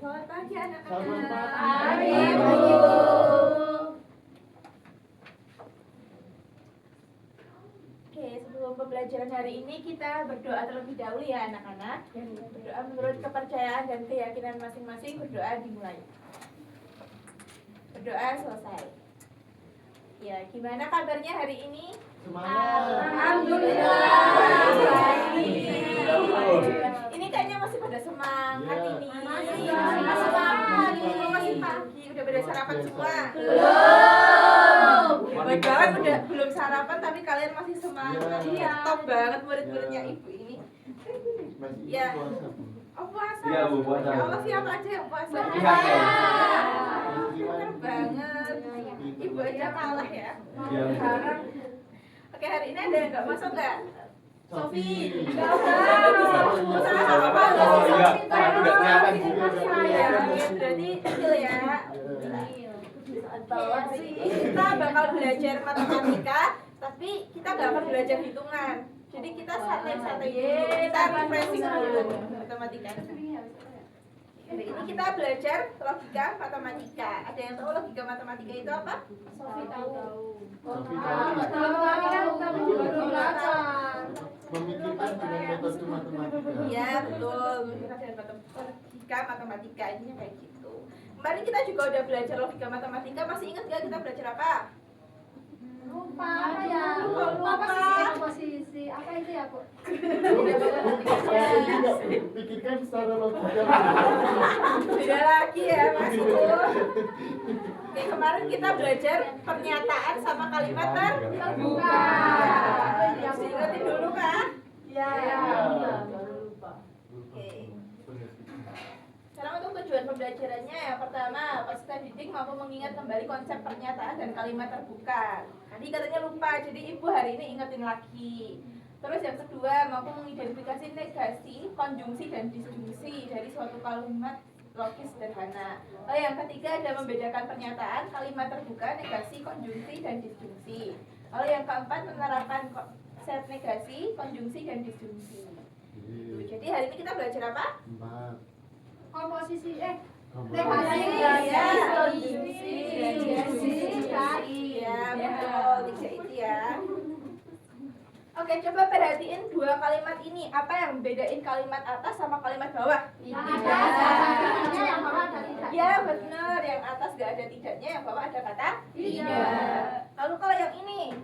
Selamat pagi anak-anak. Selamat pagi, Bu. Oke, sebelum pembelajaran hari ini kita berdoa terlebih dahulu ya anak-anak. Berdoa menurut kepercayaan dan keyakinan masing-masing. Berdoa dimulai. Berdoa selesai. Ya, gimana kabarnya hari ini? Semangat. Alhamdulillah. Ini kayaknya masih pada semangat ini. Masih pagi. Udah pada sarapan semua? Belum. Hebat banget udah belum sarapan tapi kalian masih semangat. Iya. Top banget murid-muridnya ibu ini. Masih Ya. puasa, Bu. Oh puasa. Iya, Bu, puasa. Ya Allah, siapa aja yang puasa? Iya. Pinter banget. Ibu aja kalah ya. Iya. Oke, hari ini ada yang nggak masuk nggak? Sofi. Nggak Sama-sama. Oh iya, aku nggak kelihatan. Ya, berarti kecil ya. Kita bakal belajar matematika, tapi kita nggak akan belajar hitungan. Jadi kita santai-santai dulu, kita refreshing dulu matematika. Hari ini kita belajar logika matematika. Ada yang tahu logika matematika itu apa? Sofi tahu. Memikirkan dengan metode matematika. Iya betul, memikirkan dengan logika matematika ini kayak gitu. Kemarin kita juga udah belajar logika matematika. Masih ingat nggak kita belajar apa? Lupa apa ya? Lupa. Posisi apa itu ya, Bu? Pikirkan secara logika. Beda lagi ya Mas Ibu. Oke, kemarin kita belajar pernyataan sama kalimat terbuka. Diingetin dulu kan? Ya. Oke. Sekarang untuk tujuan pembelajarannya yang pertama, peserta didik mampu mengingat kembali konsep pernyataan dan kalimat terbuka. Tadi katanya lupa, jadi ibu hari ini ingetin lagi. Terus yang kedua, mampu mengidentifikasi negasi, konjungsi dan disjungsi dari suatu kalimat logis sederhana. Lalu yang ketiga ada membedakan pernyataan, kalimat terbuka, negasi, konjungsi dan disjungsi. Lalu yang keempat menerapkan konsep negasi, konjungsi dan disjungsi. Jadi hari ini kita belajar apa? 4. Komposisi Negasi. Iya, konjungsi, iya betul, tiga itu ya. Oke, coba perhatiin dua kalimat ini. Apa yang membedain kalimat atas sama kalimat bawah? yang bawah ada tidak. Ya benar, yang atas gak ada tidaknya, yang bawah ada kata tidak. Lalu kalau yang ini?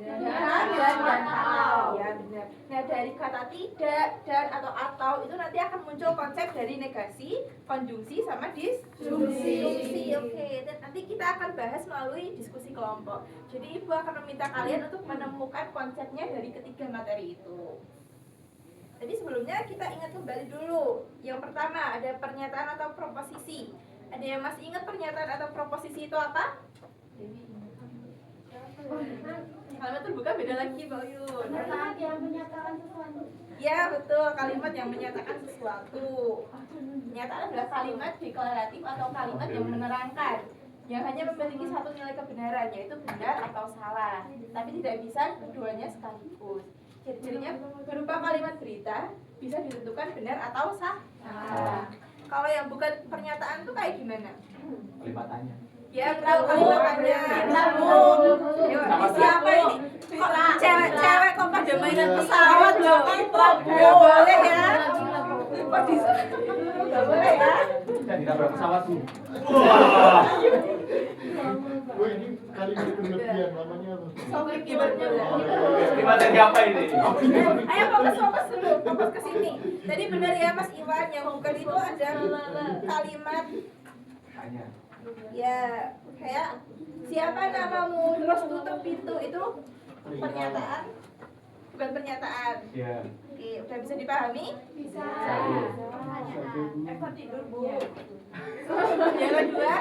Dan atau. Ya benar. Nah dari kata tidak, dan atau itu nanti akan muncul konsep dari negasi, konjungsi sama disjungsi. Oke, dan nanti kita akan bahas melalui diskusi kelompok. Jadi ibu akan meminta kalian untuk menemukan konsepnya dari ketiga materi itu. Jadi sebelumnya kita ingat kembali dulu. Yang pertama ada pernyataan atau proposisi. Ada yang masih ingat pernyataan atau proposisi itu apa? Kalimat terbuka beda lagi Mbak Yun. Pernyataan yang menyatakan sesuatu. Ya betul, kalimat yang menyatakan sesuatu. Pernyataan adalah kalimat deklaratif atau kalimat yang menerangkan, yang hanya memiliki satu nilai kebenaran, yaitu benar atau salah. Tapi tidak bisa keduanya sekaligus. Ciri-cirinya berupa kalimat berita, bisa ditentukan benar atau salah. Kalau yang bukan pernyataan tuh kayak gimana? Kelipatannya. Ya betul, kalimatannya. Siapa ini? Kok cewek-cewek kok pada mainan pesawat loh? Gak boleh ya? Kok gak boleh ya? Kita ditabrak pesawat tuh. Oh, ini kalimat berlebihan namanya apa? Sobrik gimana? Kelipatannya apa ini? Ayo fokus dulu, fokus ke sini. Tadi benar ya Mas Iwan, yang bukan itu ada kalimat Tanya. ya kayak siapa namamu, terus tutup pintu, itu pernyataan, bukan pernyataan. Iya. Oke, udah bisa dipahami? Bisa. Eva tidur Bu. Yang kedua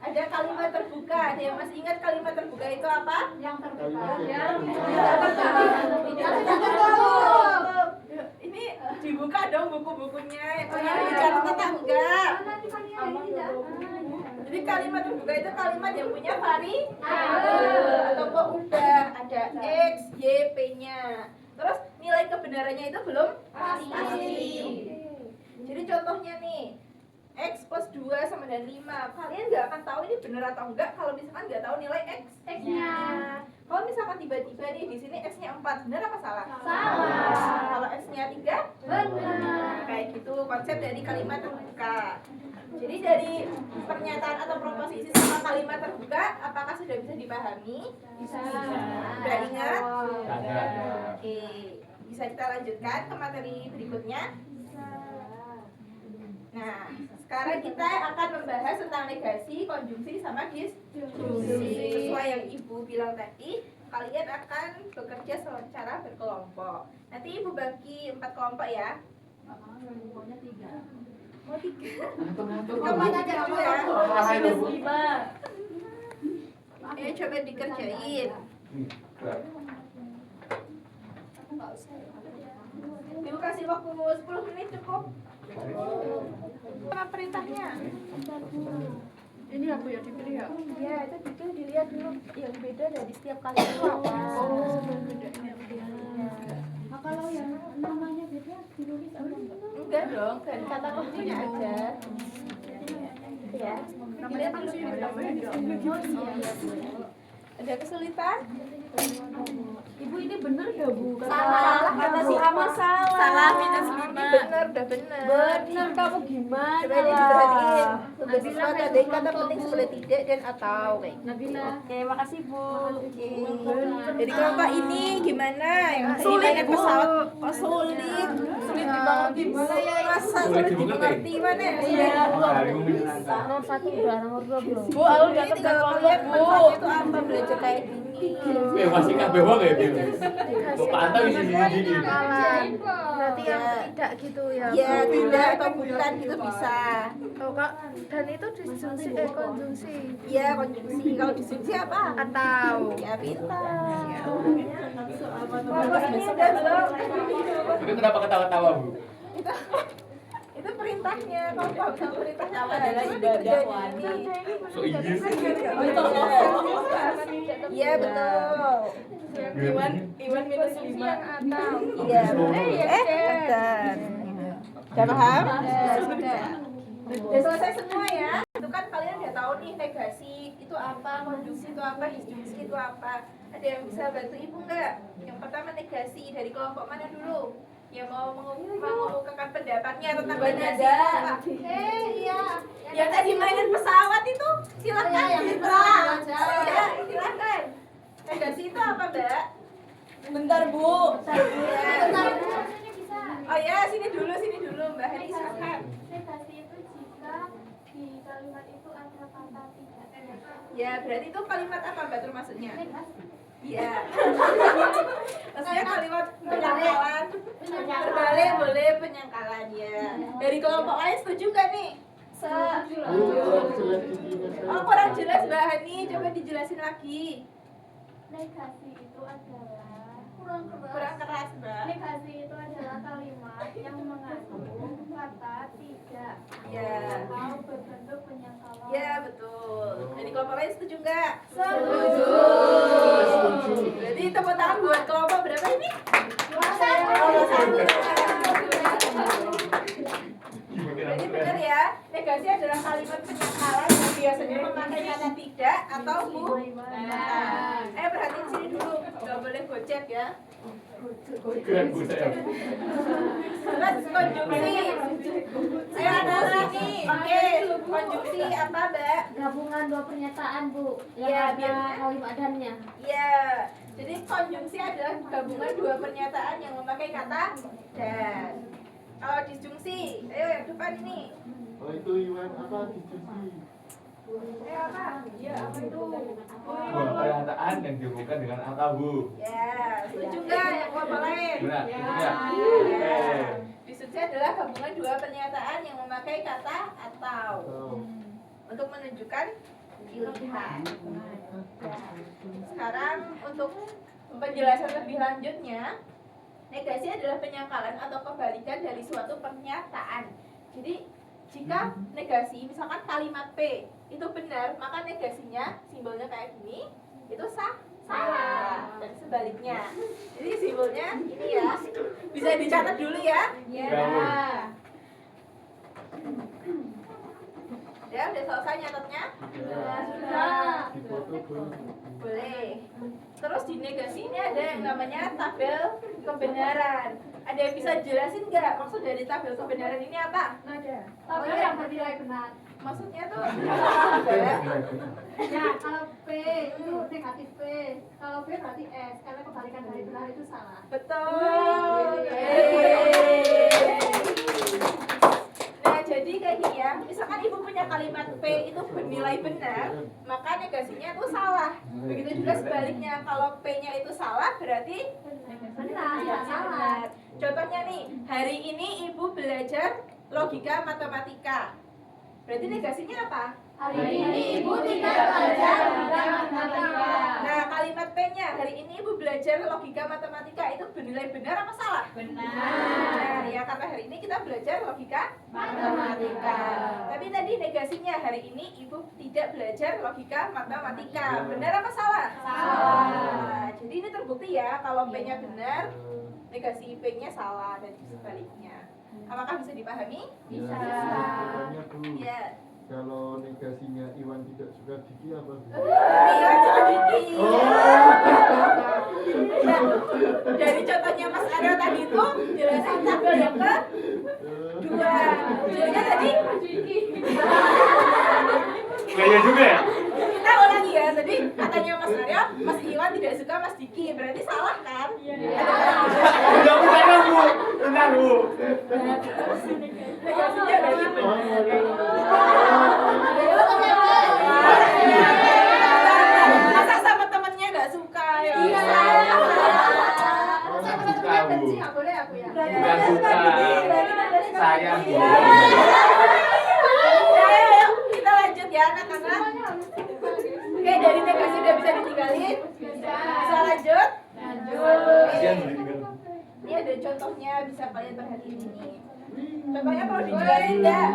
ada kalimat terbuka. Ada yang masih ingat kalimat terbuka itu apa? Yang terbuka. Ini dibuka dong buku-bukunya. Yang punya dicatat atau enggak? Jadi kalimat terbuka itu kalimat yang punya variabel atau kok udah ada X, Y, P-nya. Terus nilai kebenarannya itu belum pasti. Jadi contohnya nih, X plus 2 sama dengan 5. Kalian nggak akan tahu ini benar atau enggak kalau misalkan nggak tahu nilai X-nya. Kalau misalkan tiba-tiba nih di sini X-nya 4, benar apa salah? Salah. Kalau X-nya 3? Benar. Kayak gitu konsep dari kalimat terbuka. Jadi dari pernyataan atau proposisi sama kalimat terbuka, apakah sudah bisa dipahami? Bisa. Udah ingat? Ada. Oke, bisa kita lanjutkan ke materi berikutnya. Nah, sekarang kita akan membahas tentang negasi, konjungsi, sama disjungsi. Sesuai yang Ibu bilang tadi, kalian akan bekerja secara berkelompok. Nanti Ibu bagi 4 kelompok ya. Mau 3? Kelompok aja dulu ya. Minus 5. Coba dikerjain. Ibu kasih waktu 10 menit cukup. Apa perintahnya? Ini aku yang dipilih ya? Ya, itu dilihat dulu yang beda dari setiap kali itu apa. Beda ini yang beda. Nah, kalau yang namanya beda ditulis apa enggak? Enggak dong, dari kata kuncinya aja. Ya. Namanya kan sih beda-beda. Ada kesulitan? Ibu ini bener gak Bu? Salah, kata si Ama salah. Salah, minus 5. Bener, udah bener. Bener kamu gimana? Coba ini diperhatiin. Siswa tadi kata penting boleh tidak dan atau kayak gitu. Nabila. Oke, makasih Bu. Oke. Jadi kelompok ini gimana? Yang Sulit, naik Bu. pesawat. Oh, sulit. Sulit dimengerti. Gimana ya? Masa Sulit sulit dimengerti. dimengerti mana? Iya. Nomor 1 udah, nomor 2 belum. Bu, Alul udah Ini tekan kalau kelompok, kalian Bu. manfaatnya itu apa belajar kayak gini? Masih kabeh wong ya, Bil. Kok pantau isi gini. Berarti yang tidak gitu ya? Ya, tidak atau bukan gitu bisa. Oh, Kak. Dan itu disjungsi, konjungsi. Iya, konjungsi. Kalau disjungsi apa? Atau. Ya, pintar. Kelompok ini udah belum? Itu kenapa ketawa-tawa, Bu? Itu perintahnya. Kalau paham sama perintahnya apa adalah ibadah wani. So iya sih. Iya, betul. Iwan minus 5. Iya. Betul. Udah paham? Udah selesai semua ya. Itu kan kalian udah tahu nih negasi itu apa, konjungsi itu apa, disjungsi itu apa. Ada yang bisa bantu Ibu nggak? Yang pertama negasi dari kelompok mana dulu? Yang mau mengemukakan pendapatnya tentang negasi itu apa? Iya. Yang tadi mainan pesawat itu silakan. Yang itu Ya, silakan. Negasi itu apa, Mbak? Bentar, Bu. Ini bisa. Oh ya, sini dulu Mbak Heri silakan. Negasi itu jika di kalimat itu ada kata tidak. Ya, berarti itu kalimat apa Mbak termasuknya? Negasi. Iya. Maksudnya kalimat penyangkalan. Berbalik boleh penyangkalan ya. Dari kelompok lain setuju nggak nih? Oh, kurang jelas Mbak Hani, coba dijelasin lagi. Negasi itu adalah Kurang keras Mbak. negasi itu adalah kalimat yang mengandung kata tidak Ya. atau berbentuk penyangkalan. Ya betul. Dari kelompok lain setuju nggak? Setuju. Jadi tepuk tangan buat kelompok berapa ini? Satu. Oh, satu. Jadi benar ya, negasi adalah kalimat penyangkalan yang biasanya memakai kata tidak atau bukan. Perhatiin sini dulu, nggak boleh gocek ya. Keren, Bu, saya. Terus konjungsi. Ayo ada lagi. Oke, konjungsi apa Mbak? Gabungan dua pernyataan Bu yang Iya, ada biar- kalimat dannya. Iya. Jadi konjungsi adalah gabungan dua pernyataan yang memakai kata dan. Kalau disjungsi, ayo yang depan ini. Oh itu Iwan apa diskusi? Ayo apa? Iya, apa itu? Dua pernyataan yang dihubungkan dengan atau, Bu. Ya, setuju nggak yang kelompok lain? Gimana? Ya. Oke. Disjungsi adalah gabungan dua pernyataan yang memakai kata atau Oh. untuk menunjukkan pilihan. Sekarang untuk penjelasan lebih lanjutnya, negasi adalah penyangkalan atau kebalikan dari suatu pernyataan. Jadi jika negasi, misalkan kalimat P itu benar, maka negasinya simbolnya kayak gini, itu salah. Dan sebaliknya. Jadi simbolnya ini ya. Bisa dicatat dulu ya. Ya, Bu. selesai nyatetnya? Sudah. Dipoto boleh. Boleh. Terus di negasi ini ada yang namanya tabel kebenaran. Ada yang bisa jelasin nggak maksud dari tabel kebenaran ini apa? Ada. Tapi yang bernilai benar. Maksudnya tuh Ya, kalau P itu negatif P. Kalau B berarti S. Karena kebalikan dari benar itu salah. betul. Nah, jadi kayak gini ya. Misalkan ibu punya kalimat P itu bernilai benar, maka negasinya itu salah. Begitu juga sebaliknya, kalau P-nya itu salah berarti Benar, ya salah. benar. Contohnya nih, hari ini ibu belajar logika matematika. Berarti negasinya apa? Hari ini ibu tidak belajar matematika. Nah, kalimat P-nya, hari ini ibu belajar logika matematika itu bernilai benar apa salah? Benar. Ya, karena hari ini kita belajar logika matematika. Tapi tadi negasinya, hari ini ibu tidak belajar logika matematika. Benar apa salah? Salah. Jadi ini terbukti ya, kalau P-nya benar, negasi P-nya salah dan sebaliknya. Apakah bisa dipahami? Bisa. Makanya Bu, Ya. kalau negasinya Iwan tidak suka Diki apa Bu? Iya, sedikit. Oh. Nah, dari contohnya Mas Aryo tadi itu jelasin tabel yang kedua. Jadinya tadi Kayaknya juga ya? kita ulangi ya. Tadi katanya Mas Aryo, Mas Iwan tidak suka Mas Diki. Berarti salah kan? Udah bukan Bu. Benar Bu. Negasinya berarti benar. Masa sama temennya nggak suka ya? Iya. Nggak suka Bu. Benci nggak boleh aku ya. Nggak suka. Sayang Bu. Ya, ayo kita lanjut ya anak-anak. Oke, dari negasi udah bisa ditinggalin? Bisa lanjut? Kasihan Bu ditinggal. Ini ada contohnya, bisa kalian perhatiin ini. Contohnya perlu dijelasin nggak?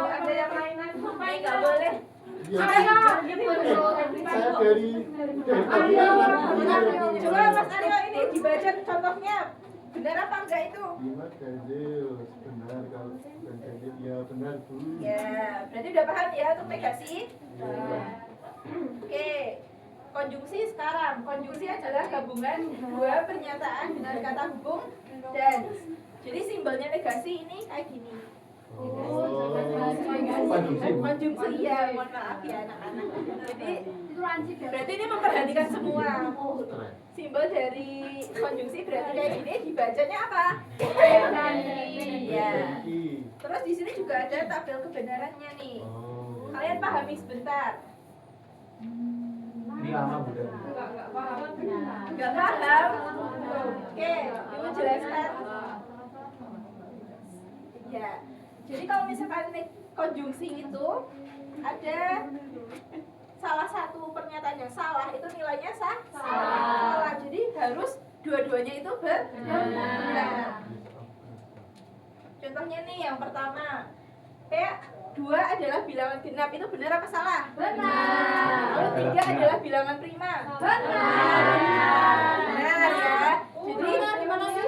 Ada yang mainan? Main nggak boleh. Iya. Saya dari tadi Coba Mas Aryo ini dibaca contohnya. Benar apa enggak itu? Lima ganjil, benar kalau dan ganjil ya benar Bu. Ya, berarti udah paham ya untuk negasi? Oke. Konjungsi sekarang. Konjungsi adalah gabungan dua pernyataan dengan kata hubung dan. Jadi simbolnya negasi ini kayak gini. Konjungsi ya, mohon maaf ya anak-anak. Jadi Itu lancip ya. berarti ini memperhatikan semua. Simbol dari konjungsi berarti kayak gini, dibacanya apa? Iya. Terus di sini juga ada tabel kebenarannya nih. Oh. Kalian pahami sebentar. Ini lama Bu. Enggak paham? Oke, Ibu jelaskan. Ya. Jadi kalau misalkan konjungsi itu ada salah satu pernyataan yang salah itu nilainya salah. Jadi harus dua-duanya itu benar. Contohnya nih yang pertama, P2 adalah bilangan genap, itu benar apa salah? Benar. Lalu 3 adalah bilangan prima. Benar. Benar ya. Jadi Gimana sih?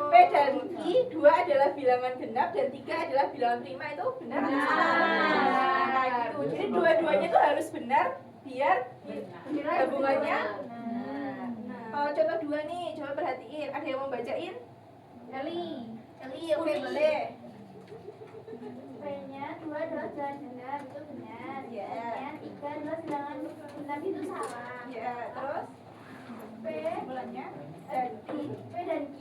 P dan I 2 adalah bilangan genap dan 3 adalah bilangan prima, itu benar atau salah? Nah, gitu. Jadi dua-duanya itu harus benar biar gabungannya. Kalau contoh 2 nih, coba perhatiin. Ada yang mau bacain? Eli, oke boleh. P-nya 2 adalah bilangan genap, itu benar. Ya. P-nya 3 adalah bilangan genap, itu salah. Ya, terus P, bulannya dan I. P dan Q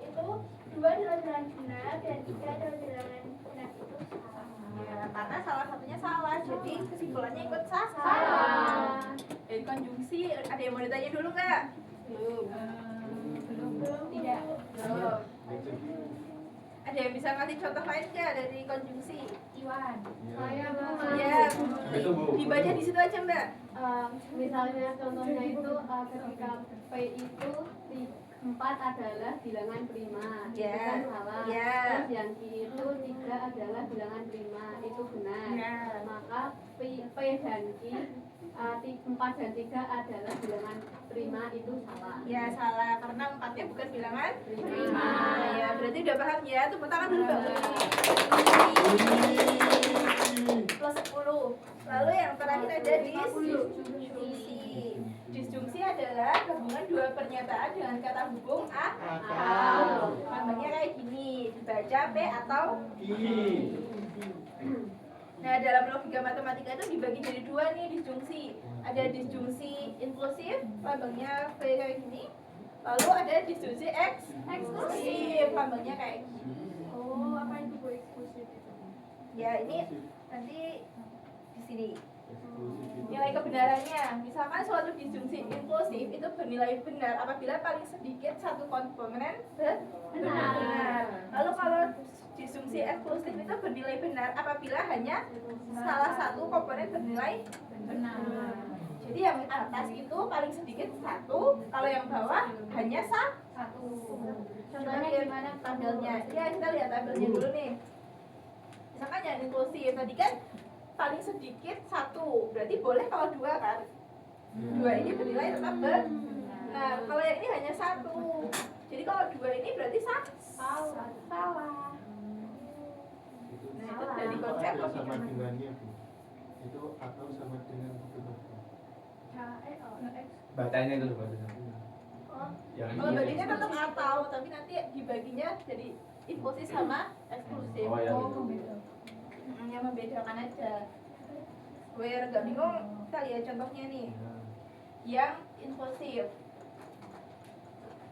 itu 2 adalah bilangan genap dan 3 adalah bilangan genap, itu salah. Ya, karena salah satunya salah, jadi kesimpulannya ikut salah. Salah. Dari konjungsi, ada yang mau ditanya dulu nggak? Belum. Tidak. Belum. Ada yang bisa ngasih contoh lain nggak dari konjungsi? Iwan. Iya. Ya, Itu, Bu. dibaca di situ aja mbak. Misalnya contohnya itu ketika P itu 4 adalah bilangan prima, itu Ya. kan salah. Ya. Terus yang Q itu 3 adalah bilangan prima, itu benar. Ya. Maka P dan Q 4 dan 3 adalah bilangan prima, itu salah. Ya salah, karena 4-nya bukan bilangan Prima. Ya, berarti udah paham ya. Tepuk tangan dulu mbak. ada disjungsi. Disjungsi adalah gabungan dua pernyataan dengan kata hubung atau. Lambangnya kayak gini, dibaca P atau I. Nah, dalam logika matematika itu dibagi jadi dua nih disjungsi. Ada disjungsi inklusif, lambangnya V kayak gini. Lalu ada disjungsi eksklusif, lambangnya kayak gini. Oh, apa itu Bu eksklusif itu? Ya, ini nanti di sini. Nilai kebenarannya, misalkan suatu disjungsi inklusif itu bernilai benar apabila paling sedikit satu komponen benar. Lalu kalau disjungsi eksklusif itu bernilai benar apabila hanya salah satu komponen bernilai benar. Jadi yang atas itu paling sedikit satu, kalau yang bawah hanya satu. Contohnya gimana Tabelnya? Ya, kita lihat tabelnya dulu nih. Misalkan yang inklusif tadi kan paling sedikit satu, berarti boleh kalau dua kan? Dua ini bernilai tetap benar. Nah, kalau yang ini hanya satu, jadi kalau dua ini berarti salah. Nah, itu dari konsep Apa sama logika. dengannya, Bu? Itu atau sama dengan itu, Bu? Bacanya itu bacanya. Yang Kalau ini. baginya tetap atau, tapi nanti dibaginya jadi inklusif sama eksklusif. Oh, ya. Yang membedakan aja. Biar nggak bingung, kita lihat contohnya nih. Yang inklusif.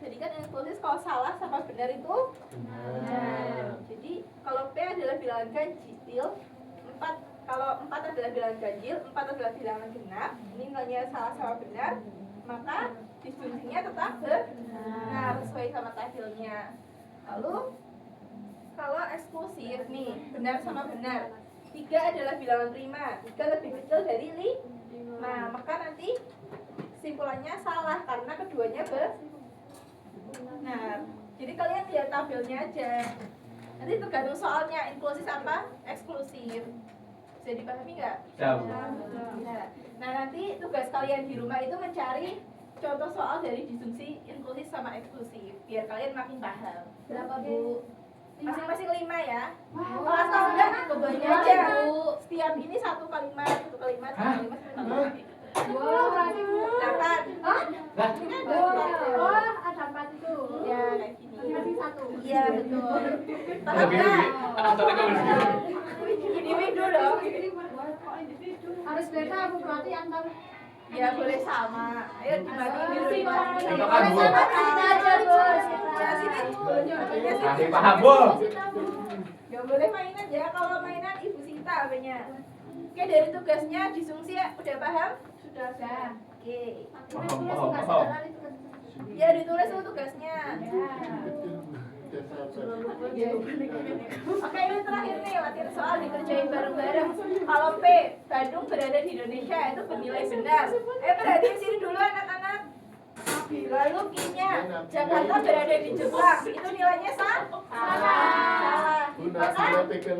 Jadi kan inklusif kalau salah sama benar itu benar. Jadi kalau P adalah bilangan ganjil, 4 kalau 4 adalah bilangan ganjil, 4 adalah bilangan genap. Ini nilainya salah sama benar, maka disjungsinya tetap benar sesuai sama tabelnya. Lalu kalau eksklusif nih, benar sama benar. 3 adalah bilangan prima, 3 lebih kecil dari 5. Maka nanti simpulannya salah karena keduanya benar. Jadi kalian lihat tabelnya aja. Nanti tergantung soalnya inklusif apa eksklusif. Bisa dipahami nggak? Jauh. Ya. Nah, nanti tugas kalian di rumah itu mencari contoh soal dari disjungsi inklusif sama eksklusif biar kalian makin paham. Berapa, Bu? Masing-masing 5 ya. Oh, atau enggak kebanyakan aja, Bu. Setiap ini satu kalimat, satu kalimat, satu kalimat, satu kalimat. Wow, Dapat. Hah? Ini kan Oh, dapat. ada 4 itu. Ya, kayak gini. Masih 1. Iya, betul. Paham Lebih nggak? Asalnya kamu Individu dong. Harus beda Bu, berarti antar Ya, boleh sama. Ayo dibagi dulu. Contohkan, Bu. Sama kita aja, Bos. Ya, sini. Ya, sini. Masih paham, Bu. Gak boleh mainan ya, kalau mainan Ibu Sita apanya. Oke, dari tugasnya disjungsi ya, udah paham? Sudah. Oke. Paham. Ya, ditulis dulu tugasnya. Oke, ini terakhir nih, latihan soal dikerjain bareng-bareng. Kalau P, Bandung berada di Indonesia, itu bernilai benar. Perhatiin sini dulu anak-anak. Lalu Q-nya, Jakarta berada di Jepang, itu nilainya salah. Maka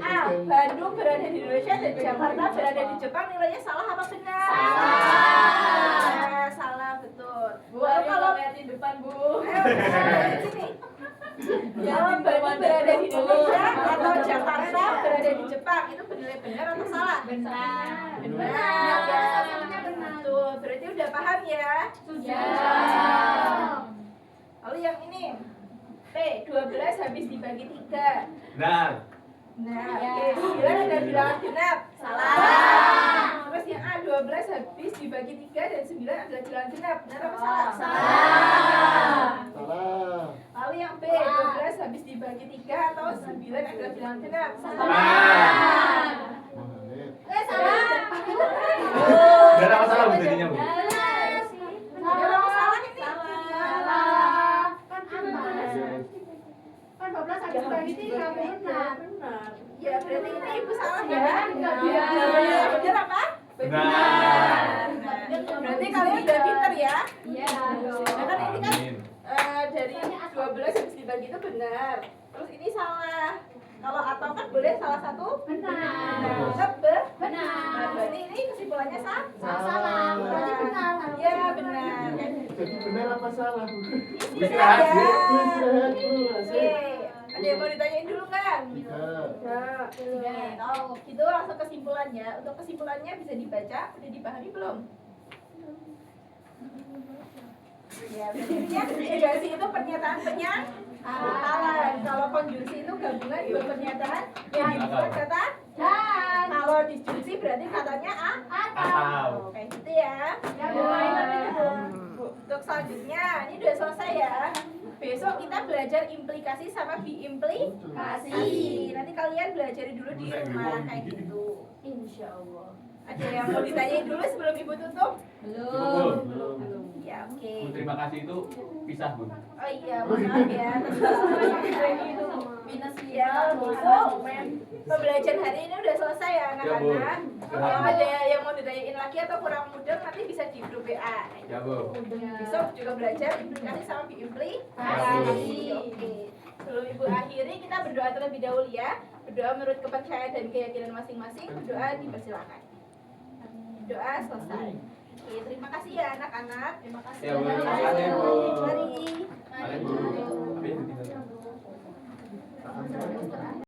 A, Bandung berada di Indonesia dan Jakarta berada di Jepang, nilainya salah apa benar? Salah, betul. Lalu kalau di depan, Bu. Di sini. Kalau Bandung berada di Indonesia atau Jakarta berada di Jepang, itu bernilai benar atau salah? Benar. Betul. Berarti udah paham ya? Sudah. Lalu yang ini P, 12 habis dibagi 3. Nah, Nah, oke, 9 ada bilangan genap. Salah. Terus yang A, 12 habis dibagi 3 dan 9 adalah bilangan genap. Benar apa salah? Salah. Lalu yang B, 12 habis dibagi 3 atau 9 adalah bilangan genap. Salah. Salah. Gak ada masalah Bu jadinya, Bu. Ada masalah ini? Salah. Kan atas. Kan 12 habis bagi 3 benar. Ya, berarti ini Ibu salah ya? Iya. Benar apa? Benar. Berarti kalian udah pinter ya? Iya. Nah, kan ini kan Amin. dari 12 habis dibagi itu benar. Terus ini salah. Kalau atau kan boleh salah satu? Benar. Tetap Benar. Nah, berarti ini kesimpulannya Salah. Berarti benar. Ya, benar. Jadi benar apa salah, Bu? Istirahat, Bu. Istirahat dulu, Oke. Ada yang mau ditanyain dulu kan? Tidak. Ya. Oke, kalau gitu langsung kesimpulannya. Untuk kesimpulannya bisa dibaca, udah dipahami belum? Ya, berarti konjugasi itu pernyataan penyalaan. Kalau konjungsi itu gabungan dua pernyataan yang dibuat kata dan. Kalau disjungsi berarti katanya atau. Kayak gitu ya. Untuk selanjutnya, ini udah selesai ya. Besok kita belajar implikasi sama biimplikasi. Nanti kalian belajar dulu di rumah kayak gitu. Insya Allah. Ada yang mau ditanyain dulu sebelum ibu tutup? Belum. Ya, oke. Terima kasih itu pisah, Bu. Oh iya, maaf ya. Minus ya, besok pembelajaran hari ini udah selesai ya anak-anak. Kalau ada yang mau ditanyain lagi atau kurang mudah nanti bisa di grup WA. Ya, Bu. Besok juga belajar implikasi sama biimplikasi. Oke. Sebelum ibu akhiri kita berdoa terlebih dahulu ya. Berdoa menurut kepercayaan dan keyakinan masing-masing. Berdoa dipersilakan. Doa selesai. Oke, terima kasih ya anak-anak. Terima kasih. Ya, Bu. Terima kasih, Bu. Mari. Mari, Bu.